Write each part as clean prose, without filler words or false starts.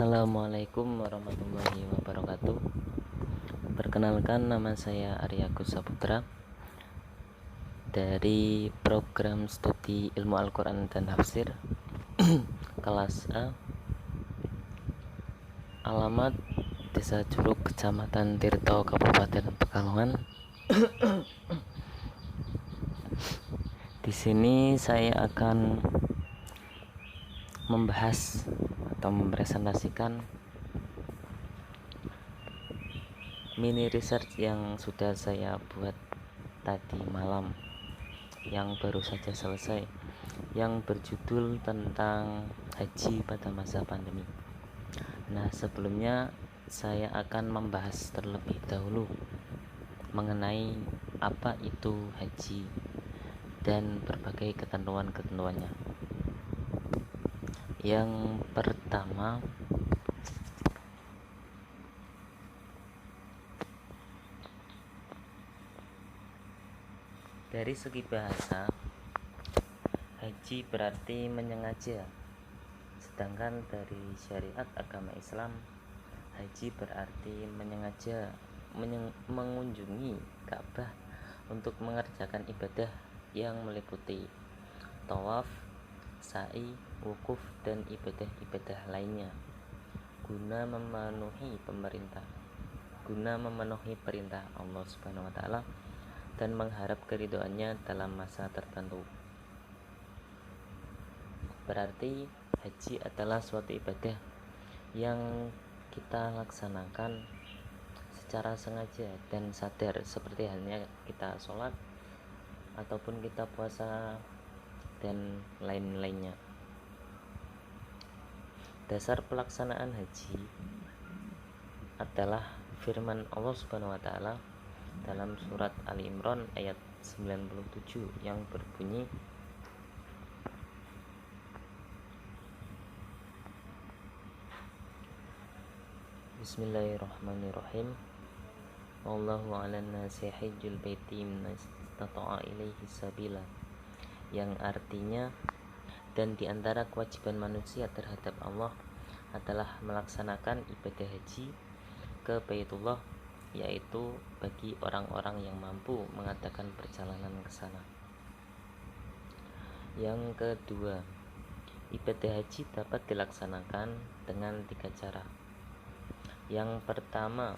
Assalamualaikum warahmatullahi wabarakatuh. Perkenalkan, nama saya Arya Saputra dari program studi ilmu Al-Quran dan Tafsir kelas A, alamat Desa Curug, Kecamatan Tirto, Kabupaten Pekalongan. Di sini saya akan membahas atau mempresentasikan mini research yang sudah saya buat tadi malam, yang baru saja selesai, yang berjudul tentang haji pada masa pandemi. Nah, sebelumnya saya akan membahas terlebih dahulu mengenai apa itu haji dan berbagai ketentuan-ketentuannya. Yang pertama, dari segi bahasa, haji berarti menyengaja, sedangkan dari syariat agama Islam, haji berarti menyengaja mengunjungi Ka'bah untuk mengerjakan ibadah yang meliputi tawaf, sa'i, wukuf, dan ibadah-ibadah lainnya guna memenuhi perintah Allah Subhanahu wa taala dan mengharap keridhoannya dalam masa tertentu. Berarti haji adalah suatu ibadah yang kita laksanakan secara sengaja dan sadar, seperti halnya kita sholat ataupun kita puasa dan lain-lainnya. Dasar pelaksanaan haji adalah firman Allah Subhanahu wa taala dalam surat Ali Imran ayat 97 yang berbunyi, Bismillahirrahmanirrahim. Wallahu 'alan nasi hajjul baiti man istata'a ilaihi sabila, yang artinya, dan diantara kewajiban manusia terhadap Allah adalah melaksanakan ibadah haji ke Baitullah, yaitu bagi orang-orang yang mampu mengadakan perjalanan ke sana. Yang kedua, ibadah haji dapat dilaksanakan dengan 3 cara. Yang pertama,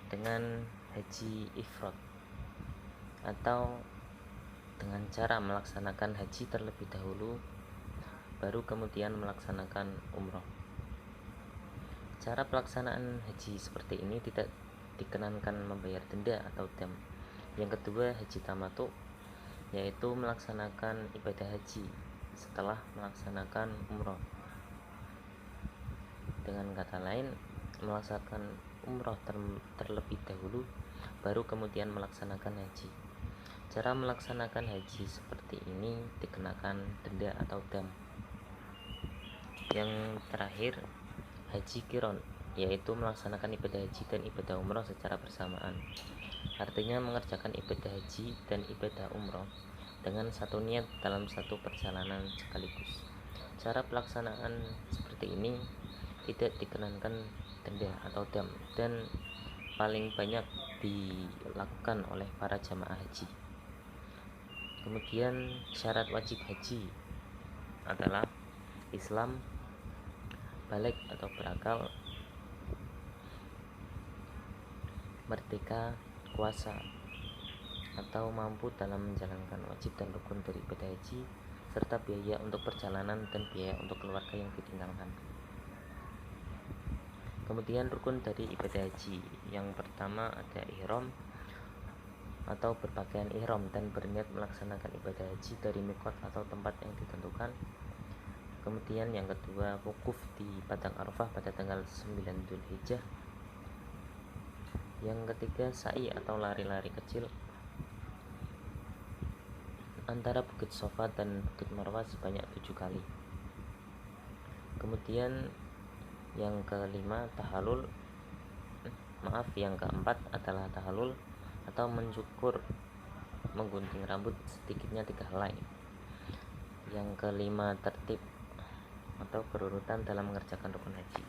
dengan haji ifrad, atau dengan cara melaksanakan haji terlebih dahulu baru kemudian melaksanakan umroh. Cara pelaksanaan haji seperti ini tidak dikenankan membayar denda atau dam. Yang kedua, haji tamattu, yaitu melaksanakan ibadah haji setelah melaksanakan umroh. Dengan kata lain, melaksanakan umroh terlebih dahulu baru kemudian melaksanakan haji. Cara melaksanakan haji seperti ini dikenakan denda atau dam. Yang terakhir, haji qiron, yaitu melaksanakan ibadah haji dan ibadah umroh secara bersamaan. Artinya mengerjakan ibadah haji dan ibadah umroh dengan satu niat dalam satu perjalanan sekaligus. Cara pelaksanaan seperti ini tidak dikenakan denda atau dam dan paling banyak dilakukan oleh para jamaah haji. Kemudian syarat wajib haji adalah Islam, balik atau berakal, merdeka, kuasa atau mampu dalam menjalankan wajib dan rukun dari ibadah haji, serta biaya untuk perjalanan dan biaya untuk keluarga yang ditinggalkan. Kemudian rukun dari ibadah haji, yang pertama ada ihram atau berpakaian ihram dan berniat melaksanakan ibadah haji dari miqat atau tempat yang ditentukan. Kemudian yang kedua, wukuf di padang Arafah pada tanggal 9 Dzulhijjah. Yang ketiga, sa'i atau lari-lari kecil antara Bukit Sofa dan Bukit Marwah sebanyak 7 kali. Kemudian yang kelima, yang keempat adalah tahalul atau mencukur, menggunting rambut sedikitnya 3 helai. Yang kelima, tertib atau berurutan dalam mengerjakan rukun haji.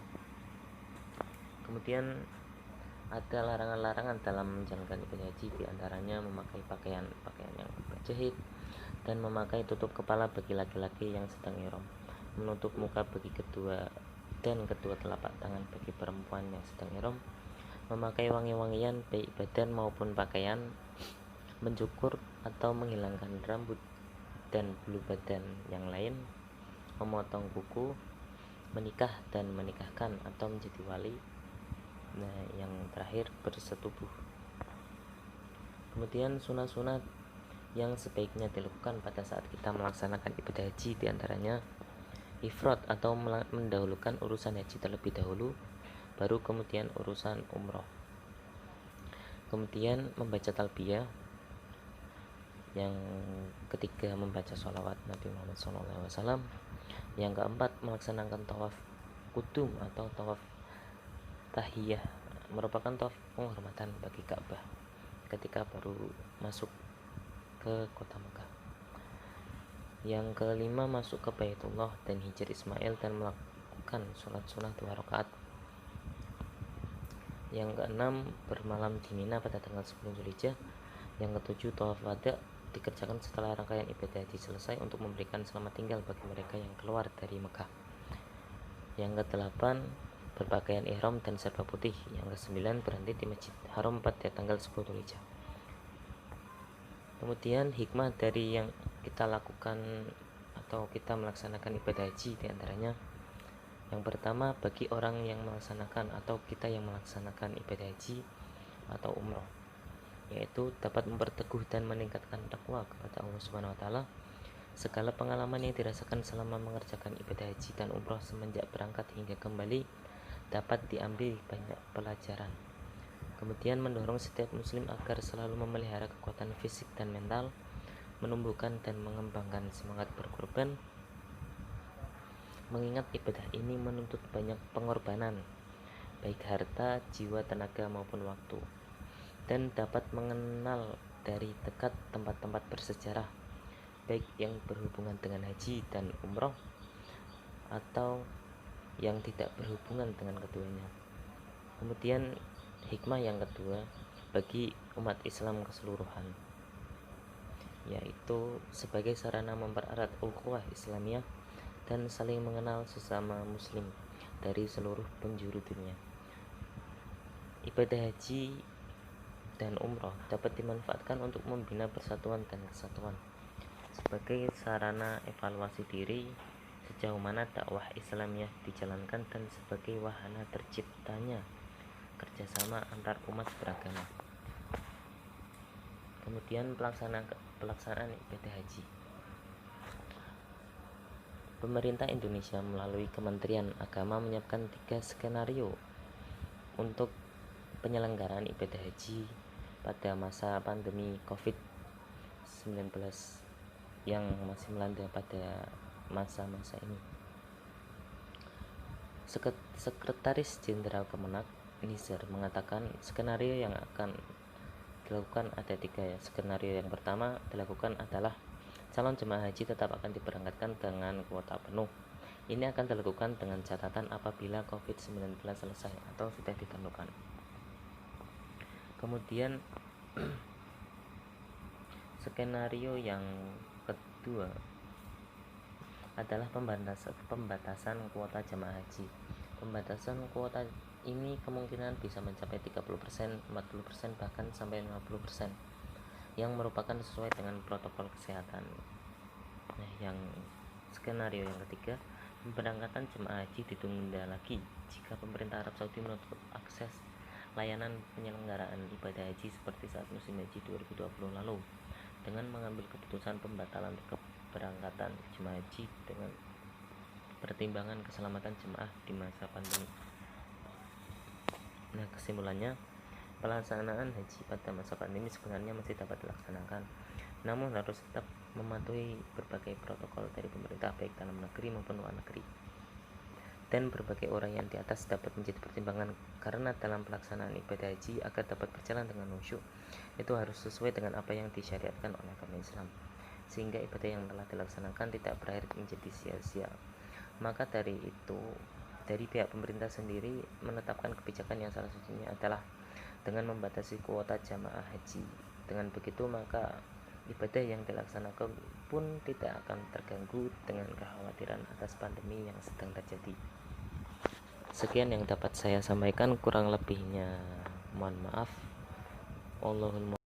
Kemudian ada larangan-larangan dalam menjalankan ibadah haji, diantaranya memakai pakaian yang berjahit dan memakai tutup kepala bagi laki-laki yang sedang ihram, menutup muka bagi kedua telapak tangan bagi perempuan yang sedang ihram, memakai wangi-wangian baik badan maupun pakaian, mencukur atau menghilangkan rambut dan bulu badan yang lain, memotong kuku, menikah dan menikahkan atau menjadi wali. Nah, yang terakhir bersetubuh. Kemudian sunah-sunah yang sebaiknya dilakukan pada saat kita melaksanakan ibadah haji, diantaranya ifrad atau mendahulukan urusan haji terlebih dahulu, baru kemudian urusan umroh. Kemudian membaca talbiyah. Yang ketiga membaca sholawat Nabi Muhammad SAW. Yang keempat melaksanakan tawaf kudum atau tawaf tahiyah, merupakan tawaf penghormatan bagi Ka'bah ketika baru masuk ke kota Mekah. Yang kelima masuk ke Baitullah dan hijr Ismail dan melakukan sholat sunnah 2 rakaat. Yang keenam bermalam di Mina pada tanggal 10 Zulhijjah. Yang ketujuh tawaf wada dikerjakan setelah rangkaian ibadah haji selesai untuk memberikan selamat tinggal bagi mereka yang keluar dari Mekah. Yang kedelapan berpakaian ihram dan serba putih. Yang kesembilan berhenti di Masjid Haram pada tanggal 10 Dzulhijjah. Kemudian hikmah dari yang kita lakukan atau kita melaksanakan ibadah haji, diantaranya yang pertama, bagi orang yang melaksanakan atau kita yang melaksanakan ibadah haji atau umroh, yaitu dapat memperteguh dan meningkatkan takwa kepada Allah Subhanahu wa taala. Segala pengalaman yang dirasakan selama mengerjakan ibadah haji dan umroh semenjak berangkat hingga kembali dapat diambil banyak pelajaran. Kemudian mendorong setiap muslim agar selalu memelihara kekuatan fisik dan mental, menumbuhkan dan mengembangkan semangat berkorban, mengingat ibadah ini menuntut banyak pengorbanan, baik harta, jiwa, tenaga maupun waktu, dan dapat mengenal dari dekat tempat-tempat bersejarah, baik yang berhubungan dengan haji dan umroh atau yang tidak berhubungan dengan keduanya. Kemudian hikmah yang kedua bagi umat Islam keseluruhan, yaitu sebagai sarana mempererat ukhuwah Islamiyah dan saling mengenal sesama muslim dari seluruh penjuru dunia. Ibadah haji dan umroh dapat dimanfaatkan untuk membina persatuan dan kesatuan sebagai sarana evaluasi diri sejauh mana dakwah Islamiyah dijalankan dan sebagai wahana terciptanya kerjasama antar umat beragama. Kemudian pelaksanaan ibadah haji. Pemerintah Indonesia melalui Kementerian Agama menyiapkan 3 skenario untuk penyelenggaraan ibadah haji pada masa pandemi COVID-19 yang masih melanda pada masa-masa ini. Sekretaris Jenderal Kemenak Nizar mengatakan skenario yang akan dilakukan ada 3 ya. Skenario yang pertama dilakukan adalah calon jemaah haji tetap akan diberangkatkan dengan kuota penuh. Ini akan dilakukan dengan catatan apabila COVID-19 selesai atau sudah ditentukan. Kemudian skenario yang kedua adalah pembatasan kuota jemaah haji. Pembatasan kuota ini kemungkinan bisa mencapai 30%, 40%, bahkan sampai 50%, yang merupakan sesuai dengan protokol kesehatan. Nah, yang skenario yang ketiga, pemberangkatan jemaah haji ditunda lagi jika pemerintah Arab Saudi menutup akses layanan penyelenggaraan ibadah haji seperti saat musim haji 2020 lalu, dengan mengambil keputusan pembatalan keberangkatan jemaah haji dengan pertimbangan keselamatan jemaah di masa pandemi. Nah, kesimpulannya, pelaksanaan haji pada masa pandemi sebenarnya masih dapat dilaksanakan, namun harus tetap mematuhi berbagai protokol dari pemerintah baik dalam negeri maupun luar negeri. Dan berbagai orang yang di atas dapat menjadi pertimbangan, karena dalam pelaksanaan ibadah haji agar dapat berjalan dengan khusyuk, itu harus sesuai dengan apa yang disyariatkan oleh agama Islam, sehingga ibadah yang telah dilaksanakan tidak berakhir menjadi sia-sia. Maka dari pihak pemerintah sendiri menetapkan kebijakan yang salah satunya adalah dengan membatasi kuota jamaah haji. Dengan begitu maka ibadah yang dilaksanakan pun tidak akan terganggu dengan kekhawatiran atas pandemi yang sedang terjadi. Sekian yang dapat saya sampaikan, kurang lebihnya mohon maaf. Allahumma